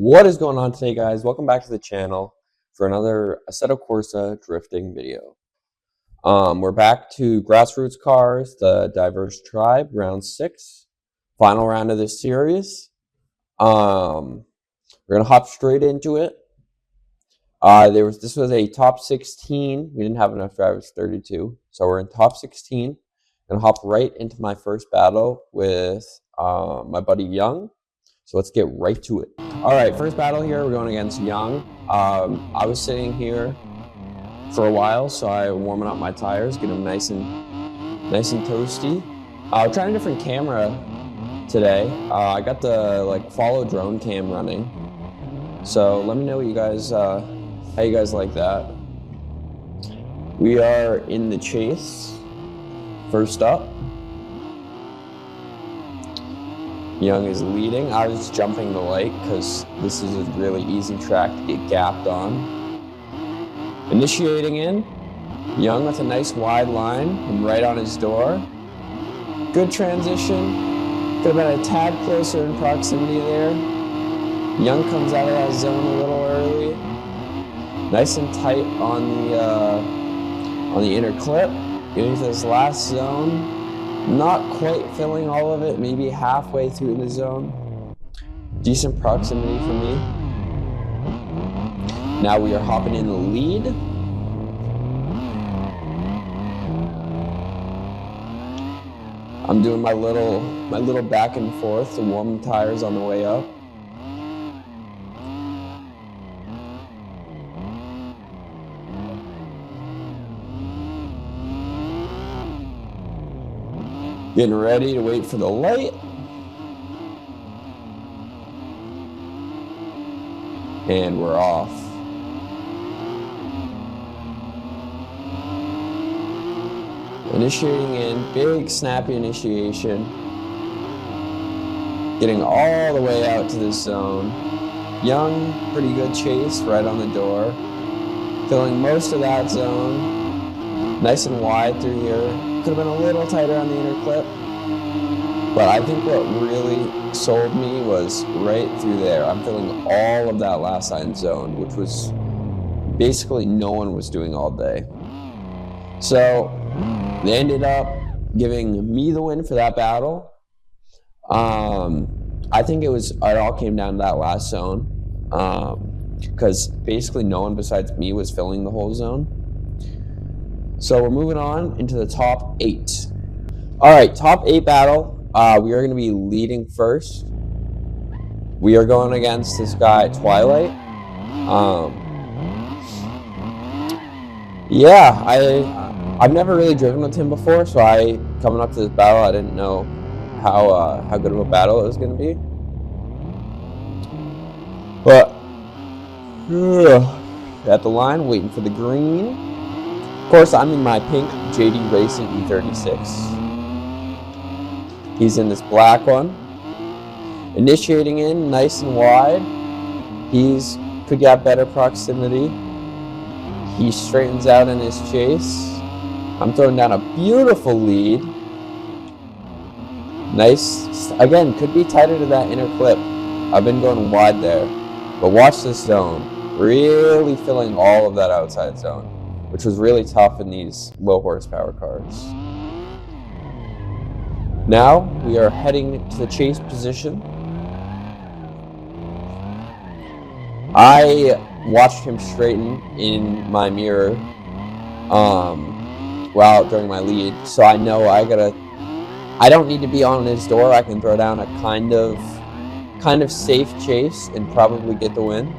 What is going on today, guys? Welcome back to the channel for another Assetto Corsa drifting video. We're back to Grassroots cars, the Diverse Tribe, round 6, final round of this series. We're gonna hop straight into it. This was a top 16. We didn't have enough drivers, 32, so we're in top 16. Gonna hop right into my first battle with my buddy Young. So let's get right to it. All right, first battle here, we're going against Young. I was sitting here for a while, so I'm warming up my tires, get them nice and toasty. We're trying a different camera today. I got the follow drone cam running. So let me know what you guys, how you guys like that. We are in the chase. First up, Young is leading. I was jumping the light because this is a really easy track to get gapped on. Initiating in, Young with a nice wide line and right on his door. Good transition. Could have been a tad closer in proximity there. Young comes out of that zone a little early. Nice and tight on the inner clip. Getting to this last zone. Not quite filling all of it, maybe halfway through the zone. Decent proximity for me. Now we are hopping in the lead. I'm doing my little back and forth to warm the tires on the way up. Getting ready to wait for the light. And we're off. Initiating in, big snappy initiation. Getting all the way out to this zone. Young, pretty good chase right on the door. Filling most of that zone. Nice and wide through here. Could have been a little tighter on the inner clip, but I think what really sold me was right through there. I'm feeling all of that last line zone, which was basically no one was doing all day. So they ended up giving me the win for that battle. I think it all came down to that last zone, because basically no one besides me was filling the whole zone. So we're moving on into the top 8. All right, top 8 battle. We are going to be leading first. We are going against this guy, Twilight. Yeah, I've never really driven with him before, so coming up to this battle, I didn't know how good of a battle it was going to be. But at the line, waiting for the green. Of course, I'm in my pink JD Racing E36. He's in this black one. Initiating in, nice and wide. Could get better proximity. He straightens out in his chase. I'm throwing down a beautiful lead. Nice. Again, could be tighter to that inner clip. I've been going wide there. But watch this zone. Really filling all of that outside zone, which was really tough in these low horsepower cars. Now we are heading to the chase position. I watched him straighten in my mirror during my lead, so I know I don't need to be on his door. I can throw down a kind of safe chase and probably get the win.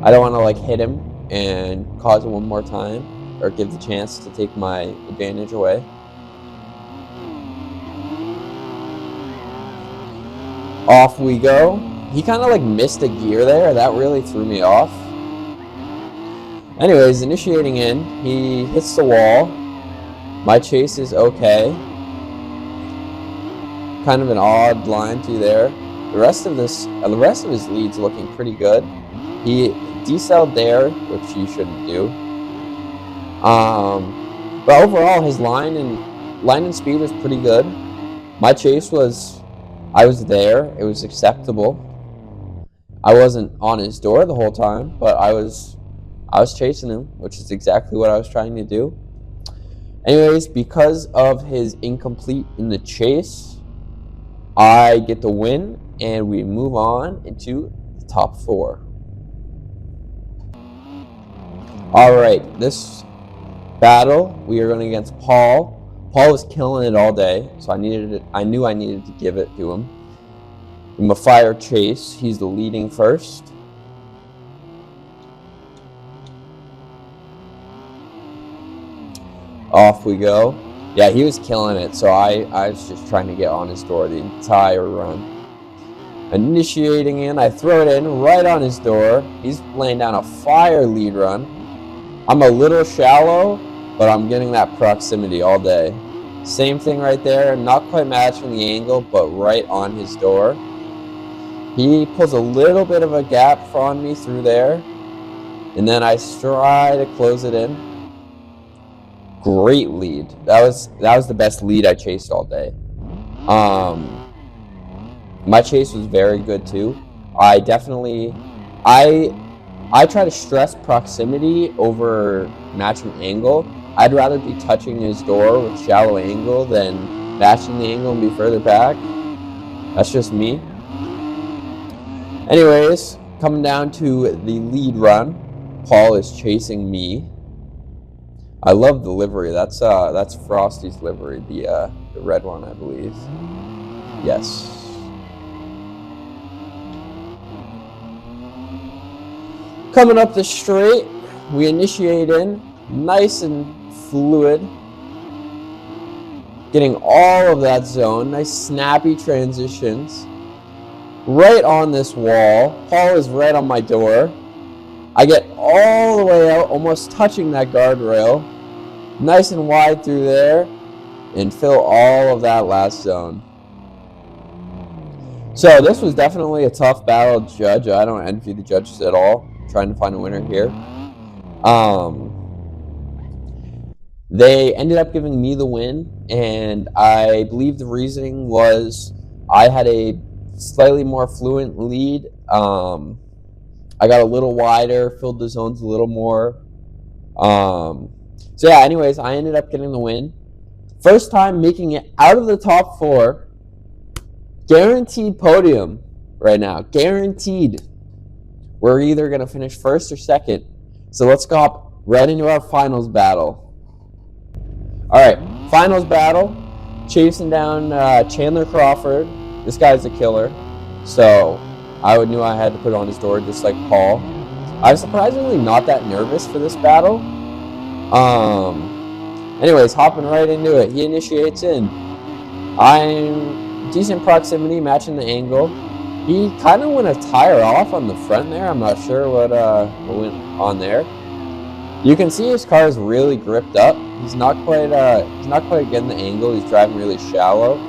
I don't want to hit him and cause it one more time, or give the chance to take my advantage away. Off we go. He kind of missed a gear there. That really threw me off. Anyways, initiating in, he hits the wall. My chase is okay. Kind of an odd line through there. The rest of his lead's looking pretty good. He decelled there, which you shouldn't do. But overall, his line and speed was pretty good. My chase was, I was there. It was acceptable. I wasn't on his door the whole time, but I was chasing him, which is exactly what I was trying to do. Anyways, because of his incomplete in the chase, I get the win, and we move on into the top 4. Alright, this battle, we are going against Paul. Paul was killing it all day, so I knew I needed to give it to him. I'm a fire chase. He's the leading first. Off we go. Yeah, he was killing it, so I was just trying to get on his door the entire run. Initiating in, I throw it in right on his door. He's laying down a fire lead run. I'm a little shallow, but I'm getting that proximity all day. Same thing right there, not quite matching the angle, but right on his door. He pulls a little bit of a gap on me through there, and then I try to close it in. Great lead. That was the best lead I chased all day. My chase was very good too. I try to stress proximity over matching angle. I'd rather be touching his door with shallow angle than matching the angle and be further back. That's just me. Anyways, coming down to the lead run, Paul is chasing me. I love the livery. That's Frosty's livery, the red one, I believe. Yes. Coming up the straight, we initiate in, nice and fluid. Getting all of that zone, nice snappy transitions. Right on this wall. Paul is right on my door. I get all the way out, almost touching that guardrail. Nice and wide through there, and fill all of that last zone. So this was definitely a tough battle to judge. I don't envy the judges at all, trying to find a winner here. They ended up giving me the win, and I believe the reasoning was I had a slightly more fluent lead. I got a little wider, filled the zones a little more. So yeah, anyways, I ended up getting the win. First time making it out of the top 4. Guaranteed podium right now. Guaranteed. We're either going to finish first or second. So let's go up right into our finals battle. Alright, finals battle. Chasing down Chandler Crawford. This guy's a killer. So I knew I had to put on his door just like Paul. I was surprisingly not that nervous for this battle. Anyways, hopping right into it. He initiates in. I'm decent proximity, matching the angle. He kind of went a tire off on the front there. I'm not sure what went on there. You can see his car is really gripped up. He's not quite getting the angle. He's driving really shallow.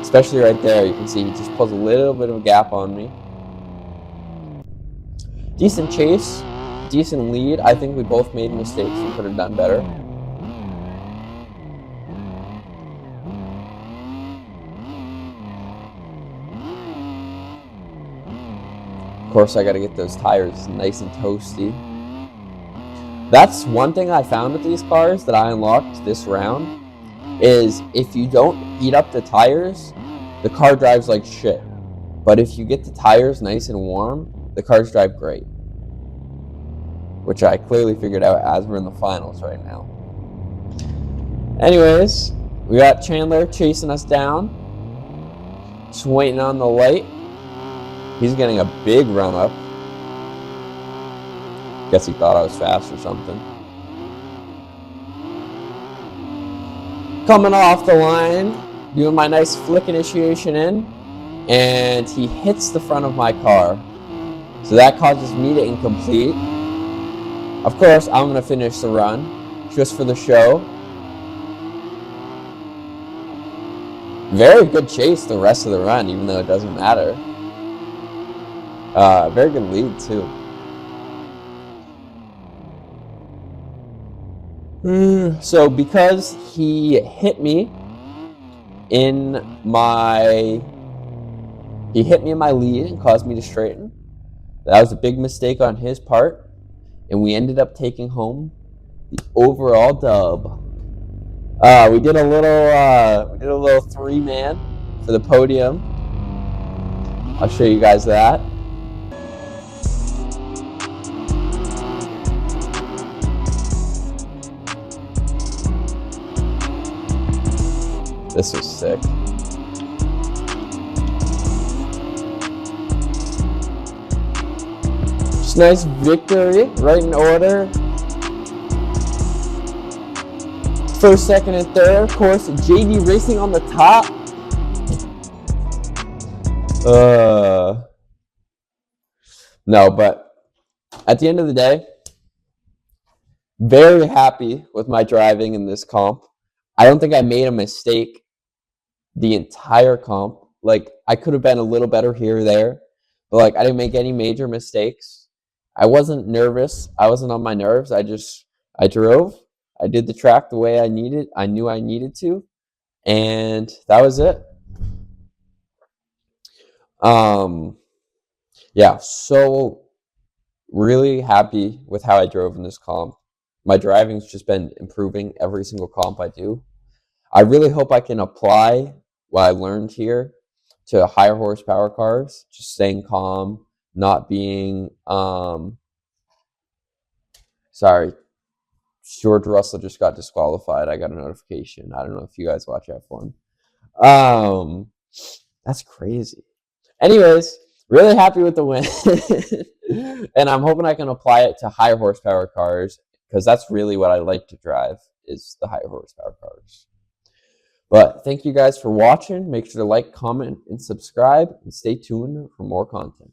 Especially right there, you can see he just pulls a little bit of a gap on me. Decent chase, decent lead. I think we both made mistakes. We could have done better. Of course, I got to get those tires nice and toasty. That's one thing I found with these cars that I unlocked this round, is if you don't heat up the tires, the car drives like shit. But if you get the tires nice and warm, the cars drive great. Which I clearly figured out as we're in the finals right now. Anyways, we got Chandler chasing us down. Just waiting on the light. He's getting a big run up. Guess he thought I was fast or something. Coming off the line, doing my nice flick initiation in, and he hits the front of my car. So that causes me to incomplete. Of course, I'm going to finish the run, just for the show. Very good chase the rest of the run, even though it doesn't matter. Very good lead, too. So because he hit me in my He hit me in my lead and caused me to straighten. That was a big mistake on his part, and we ended up taking home the overall dub. We did a little three-man for the podium. I'll show you guys that. This was sick. Just nice victory, right in order. First, second, and third, of course. JD Racing on the top. No, but at the end of the day, very happy with my driving in this comp. I don't think I made a mistake the entire comp. Like, I could have been a little better here or there, but like, I didn't make any major mistakes. I wasn't nervous. I wasn't on my nerves. I drove. I did the track the way I knew I needed to, and that was it. Yeah, so really happy with how I drove in this comp. My driving's just been improving every single comp I do. I really hope I can apply what I learned here to higher horsepower cars, just staying calm, not being, sorry, George Russell just got disqualified. I got a notification. I don't know if you guys watch F1. That's crazy. Anyways, really happy with the win. And I'm hoping I can apply it to higher horsepower cars, because that's really what I like to drive, is the higher horsepower cars. But thank you guys for watching. Make sure to like, comment, and subscribe, and stay tuned for more content.